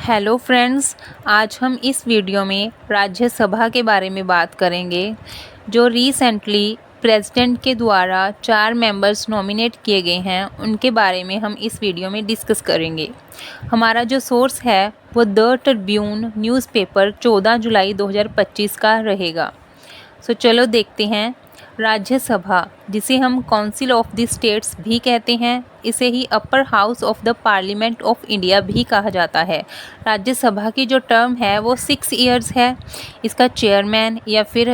Hello friends, आज हम इस वीडियो में राज्यसभा के बारे में बात करेंगे। जो रिसेंटली प्रेसिडेंट के द्वारा 4 मेंबर्स नॉमिनेट किए गए हैं उनके बारे में हम इस वीडियो में डिस्कस करेंगे। हमारा जो सोर्स है वो द ट्रिब्यून न्यूज़पेपर 14 जुलाई 2025 का रहेगा। चलो देखते हैं। राज्यसभा, जिसे हम काउंसिल ऑफ द स्टेट्स भी कहते हैं, इसे ही upper house of the parliament of India भी कहा जाता है। राज्यसभा की जो टर्म है वो 6 इयर्स है। इसका चेयरमैन या फिर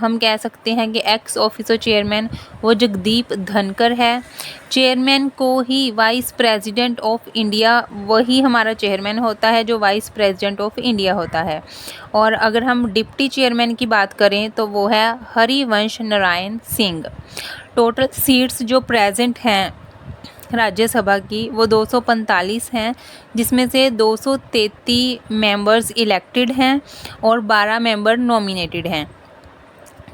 हम कह सकते हैं कि एक्स ऑफिसो चेयरमैन वो जगदीप धनखड़ है। चेयरमैन को ही वाइस प्रेसिडेंट ऑफ इंडिया, वही हमारा चेयरमैन होता है जो वाइस प्रेसिडेंट ऑफ इंडिया होता है। और अगर हम डिप्टी चेयरमैन की बात करें तो वो है हरिवंश नारायण सिंह। टोटल सीट्स जो प्रेजेंट हैं राज्यसभा की वो 245 हैं, जिसमें से 233 मेंबर्स इलेक्टेड हैं और 12 मेंबर नॉमिनेटेड हैं।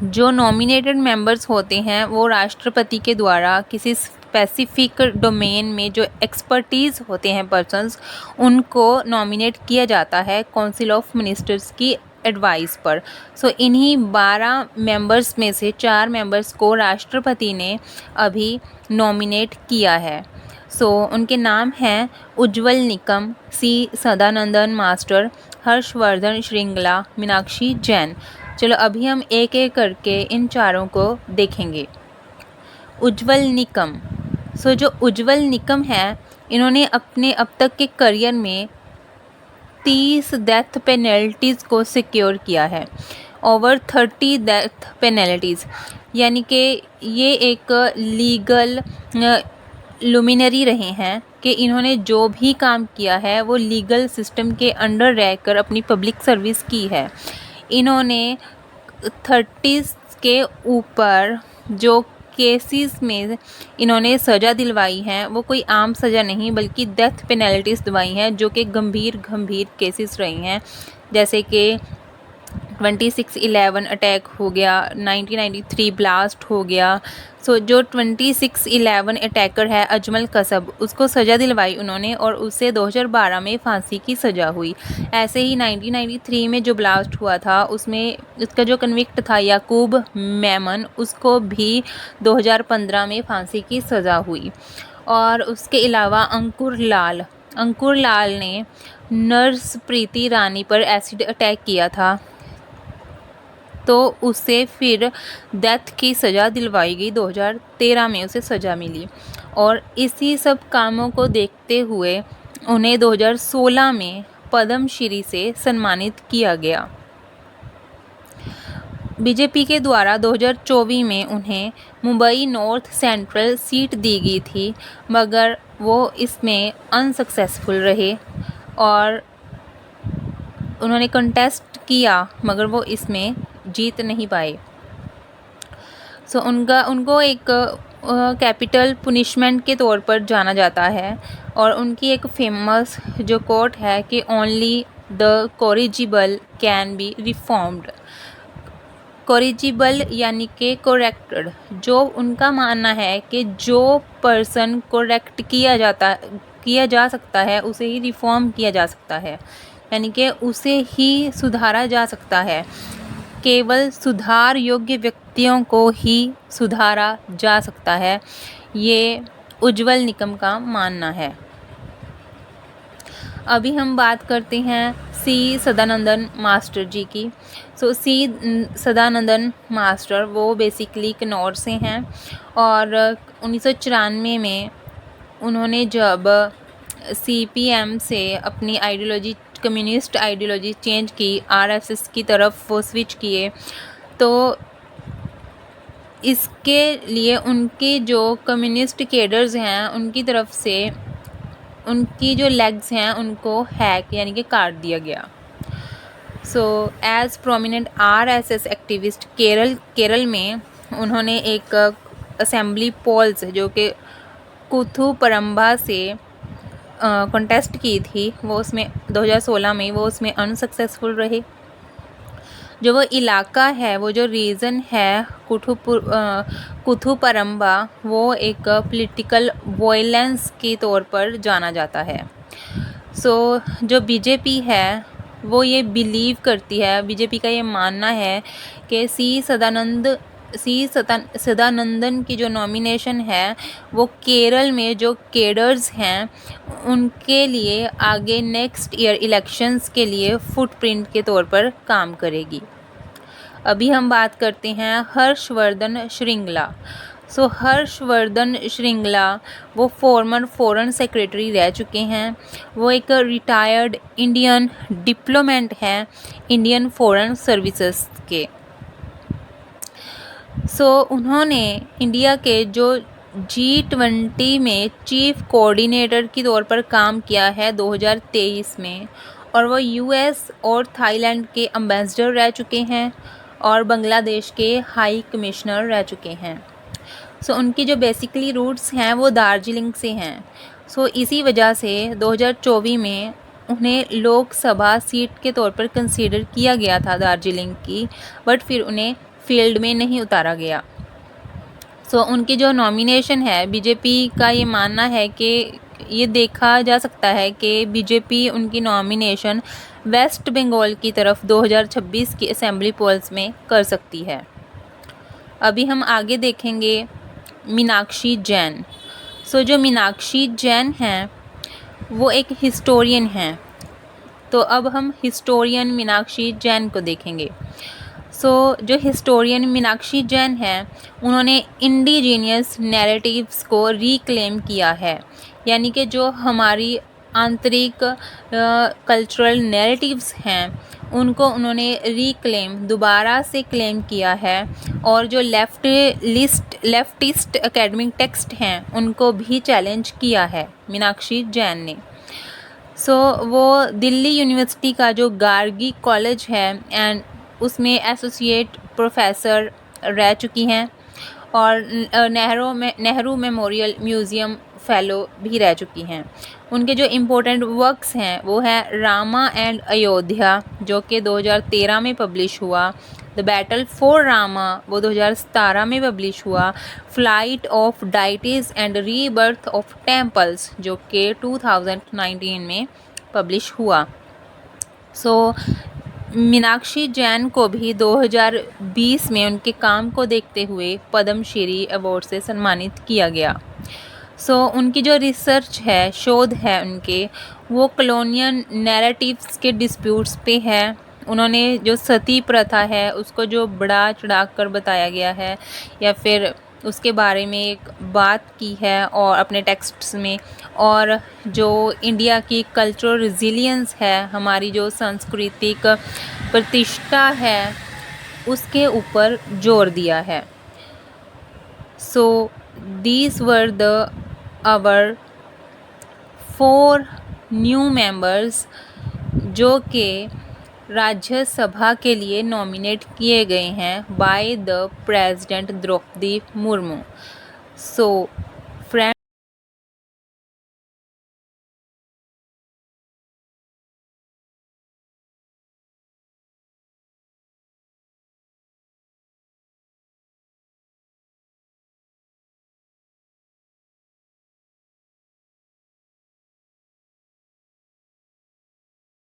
जो नॉमिनेटेड मेंबर्स होते हैं वो राष्ट्रपति के द्वारा किसी स्पेसिफिक डोमेन में जो एक्सपर्टीज़ होते हैं पर्सन्स, उनको नॉमिनेट किया जाता है काउंसिल ऑफ मिनिस्टर्स की एडवाइस पर। इन्हीं 12 मेंबर्स में से 4 मेंबर्स को राष्ट्रपति ने अभी नॉमिनेट किया है। उनके नाम हैं उज्ज्वल निकम, सी सदानंदन मास्टर, हर्षवर्धन श्रृंगला, मीनाक्षी जैन। चलो अभी हम एक एक करके इन चारों को देखेंगे। उज्ज्वल निकम। जो उज्ज्वल निकम है, इन्होंने अपने अब तक के करियर में 30 डेथ पेनल्टीज़ को सिक्योर किया है। ओवर 30 डेथ पेनल्टीज़, यानी कि ये एक लीगल लुमिनरी रहे हैं कि इन्होंने जो भी काम किया है वो लीगल सिस्टम के अंडर रहकर अपनी पब्लिक सर्विस की है। इन्होंने 30 के ऊपर जो केसेस में इन्होंने सज़ा दिलवाई हैं वो कोई आम सज़ा नहीं बल्कि डेथ पेनल्टीज़ दिलवाई हैं, जो कि गंभीर केसेस रही हैं, जैसे कि 26/11 अटैक हो गया, 1993 ब्लास्ट हो गया। जो 26/11 अटैकर है अजमल कसब, उसको सज़ा दिलवाई उन्होंने और उससे 2012 में फांसी की सज़ा हुई। ऐसे ही 1993 में जो ब्लास्ट हुआ था उसमें उसका जो कन्विक्ट था याकूब मेमन, उसको भी 2015 में फांसी की सज़ा हुई। और उसके अलावा अंकुर लाल ने नर्स प्रीति रानी पर एसिड अटैक किया था, तो उसे फिर डेथ की सज़ा दिलवाई गई। 2013 में उसे सज़ा मिली और इसी सब कामों को देखते हुए उन्हें 2016 में पद्मश्री से सम्मानित किया गया। बीजेपी के द्वारा 2024 में उन्हें मुंबई नॉर्थ सेंट्रल सीट दी गई थी, मगर वो इसमें अनसक्सेसफुल रहे और उन्होंने कंटेस्ट किया मगर वो इसमें जीत नहीं पाए। उनको एक कैपिटल पुनिशमेंट के तौर पर जाना जाता है और उनकी एक फेमस जो कोट है कि only the corrigible can be reformed. Corrigible यानी कि करेक्टेड। जो उनका मानना है कि जो पर्सन करेक्ट किया जा सकता है उसे ही रिफॉर्म किया जा सकता है, यानी कि उसे ही सुधारा जा सकता है। केवल सुधार योग्य व्यक्तियों को ही सुधारा जा सकता है, ये उज्ज्वल निकम का मानना है। अभी हम बात करते हैं सी सदानंदन मास्टर जी की। सी सदानंदन मास्टर वो बेसिकली किन्नौर से हैं और 1994 में उन्होंने जब सीपीएम से अपनी आइडियोलॉजी, कम्युनिस्ट आइडियोलॉजी चेंज की, आरएसएस की तरफ वो स्विच किए, तो इसके लिए उनके जो कम्युनिस्ट केडर्स हैं उनकी तरफ से उनकी जो लेग्स हैं उनको हैक यानी कि काट दिया गया। As prominent RSS activist Kerala में उन्होंने एक असेंबली पोल्स जो कि कुथुपरम्बा से कंटेस्ट की थी, वो उसमें 2016 में वो उसमें अनसक्सेसफुल रहे। जो वो इलाका है, वो जो रीजन है कुथुपरम्बा, वो एक पॉलिटिकल वायलेंस के तौर पर जाना जाता है। जो बीजेपी है वो ये बिलीव करती है, बीजेपी का ये मानना है कि सदानंदन की जो नॉमिनेशन है वो केरल में जो केडर्स हैं उनके लिए आगे नेक्स्ट ईयर इलेक्शंस के लिए फुटप्रिंट के तौर पर काम करेगी। अभी हम बात करते हैं हर्षवर्धन श्रृंगला। हर्षवर्धन श्रृंगला वो फॉर्मर फॉरेन सेक्रेटरी रह चुके हैं। वो एक रिटायर्ड इंडियन डिप्लोमेट हैं इंडियन फॉरेन सर्विसेज के। उन्होंने इंडिया के जो G20 में चीफ कोऑर्डिनेटर के तौर पर काम किया है 2023 में, और वो US और थाईलैंड के एम्बेसडर रह चुके हैं और बांग्लादेश के हाई कमिश्नर रह चुके हैं। उनकी जो बेसिकली रूट्स हैं वो दार्जिलिंग से हैं। इसी वजह से 2024 में उन्हें लोकसभा सीट के तौर पर कंसीडर किया गया था दार्जिलिंग की, बट फिर उन्हें फील्ड में नहीं उतारा गया। उनकी जो नॉमिनेशन है, बीजेपी का ये मानना है कि ये देखा जा सकता है कि बीजेपी उनकी नॉमिनेशन वेस्ट बंगाल की तरफ 2026 की असेंबली पोल्स में कर सकती है। अभी हम आगे देखेंगे मीनाक्षी जैन। जो मीनाक्षी जैन हैं वो एक हिस्टोरियन हैं। अब हम हिस्टोरियन मीनाक्षी जैन को देखेंगे। जो हिस्टोरियन मीनाक्षी जैन हैं उन्होंने इंडिजीनियस नैरेटिव्स को रिक्लेम किया है, यानी कि जो हमारी आंतरिक कल्चरल नैरेटिव्स हैं उनको उन्होंने दोबारा से क्लेम किया है, और जो लेफ्टिस्ट एकेडमिक टेक्स्ट हैं उनको भी चैलेंज किया है मीनाक्षी जैन ने। वो दिल्ली यूनिवर्सिटी का जो गार्गी कॉलेज है एंड उसमें एसोसिएट प्रोफेसर रह चुकी हैं, और नेहरू मेमोरियल म्यूज़ियम फेलो भी रह चुकी हैं। उनके जो इम्पोर्टेंट वर्क्स हैं वो है रामा एंड अयोध्या, जो कि 2013 में पब्लिश हुआ। द बैटल फॉर रामा वो 2017 में पब्लिश हुआ। Flight of deities and rebirth of temples, जो कि 2019 में पब्लिश हुआ। मीनाक्षी जैन को भी 2020 में उनके काम को देखते हुए पद्मश्री अवार्ड से सम्मानित किया गया। उनकी जो रिसर्च है, शोध है उनके, वो कॉलोनियल नैरेटिव्स के डिस्प्यूट्स पे है। उन्होंने जो सती प्रथा है उसको जो बढ़ा चढ़ा कर बताया गया है या फिर उसके बारे में एक बात की है और अपने टेक्स्ट्स में, और जो इंडिया की कल्चरल रिजिलियंस है, हमारी जो सांस्कृतिक प्रतिष्ठा है, उसके ऊपर जोर दिया है। These were our 4 new members जो कि राज्यसभा के लिए नॉमिनेट किए गए हैं by the president Draupadi Murmu.